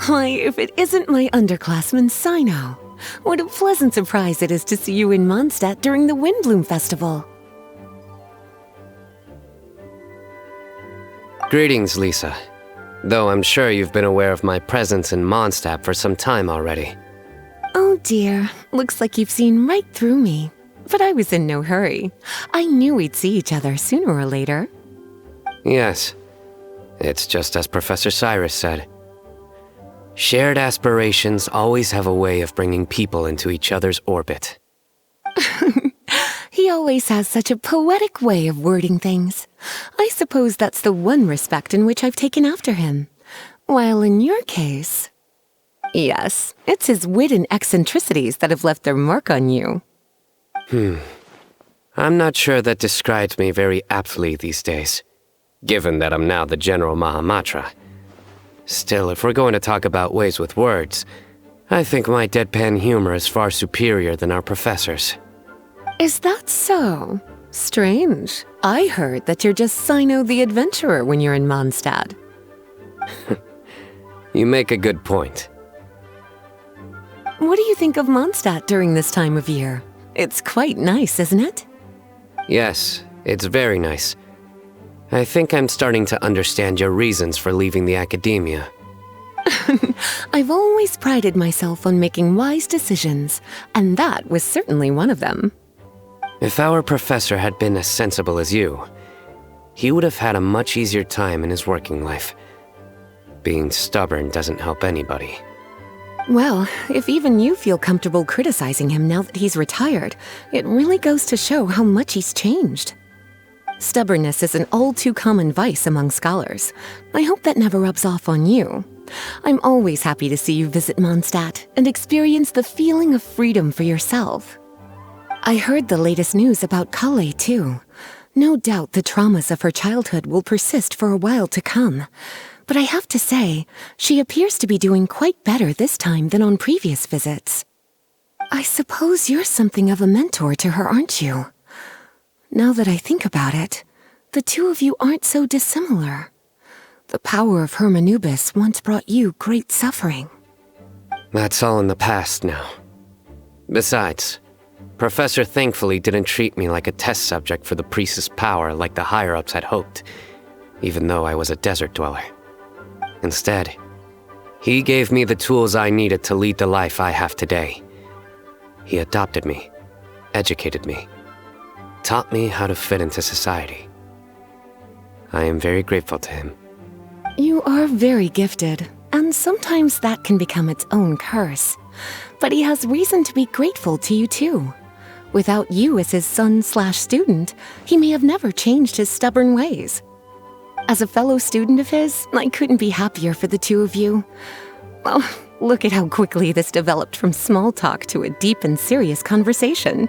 Why, if it isn't my underclassman, Cyno. What a pleasant surprise it is to see you in Mondstadt during the WINDBLUME Festival. Greetings, Lisa. Though I'm sure you've been aware of my presence in Mondstadt for some time already. Oh dear, looks like you've seen right through me. But I was in no hurry. I knew we'd see each other sooner or later. Yes. It's just as Professor Cyrus said. Shared aspirations always have a way of bringing people into each other's orbit. He always has such a poetic way of wording things. I suppose that's the one respect in which I've taken after him. While in your case... Yes, it's his wit and eccentricities that have left their mark on you. I'm not sure that describes me very aptly these days, given that I'm now the General Mahamatra. Still, if we're going to talk about ways with words, I think my deadpan humor is far superior than our professor's. Is that so? Strange. I heard that you're just Cyno the Adventurer when you're in Mondstadt. You make a good point. What do you think of Mondstadt during this time of year? It's quite nice, isn't it? Yes, it's very nice. I think I'm starting to understand your reasons for leaving the academia. I've always prided myself on making wise decisions, and that was certainly one of them. If our professor had been as sensible as you, he would have had a much easier time in his working life. Being stubborn doesn't help anybody. Well, if even you feel comfortable criticizing him now that he's retired, it really goes to show how much he's changed. Stubbornness is an all-too-common vice among scholars. I hope that never rubs off on you. I'm always happy to see you visit Mondstadt and experience the feeling of freedom for yourself. I heard the latest news about Kale, too. No doubt the traumas of her childhood will persist for a while to come. But I have to say, she appears to be doing quite better this time than on previous visits. I suppose you're something of a mentor to her, aren't you? Now that I think about it, the two of you aren't so dissimilar. The power of Hermanubis once brought you great suffering. That's all in the past now. Besides, Professor thankfully didn't treat me like a test subject for the priest's power like the higher-ups had hoped, even though I was a desert dweller. Instead, he gave me the tools I needed to lead the life I have today. He adopted me, educated me, taught me how to fit into society. I am very grateful to him. You are very gifted, and sometimes that can become its own curse. But he has reason to be grateful to you too. Without you as his son/student, he may have never changed his stubborn ways. As a fellow student of his, I couldn't be happier for the two of you. Well, look at how quickly this developed from small talk to a deep and serious conversation.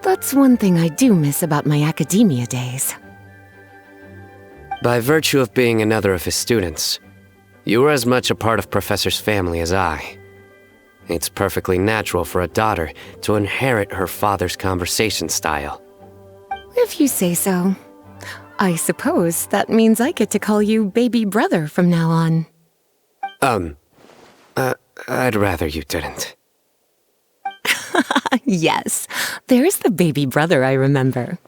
That's one thing I do miss about my academia days. By virtue of being another of his students, you were as much a part of Professor's family as I. It's perfectly natural for a daughter to inherit her father's conversation style. If you say so. I suppose that means I get to call you baby brother from now on. I'd rather you didn't. Yes, there's the baby brother I remember.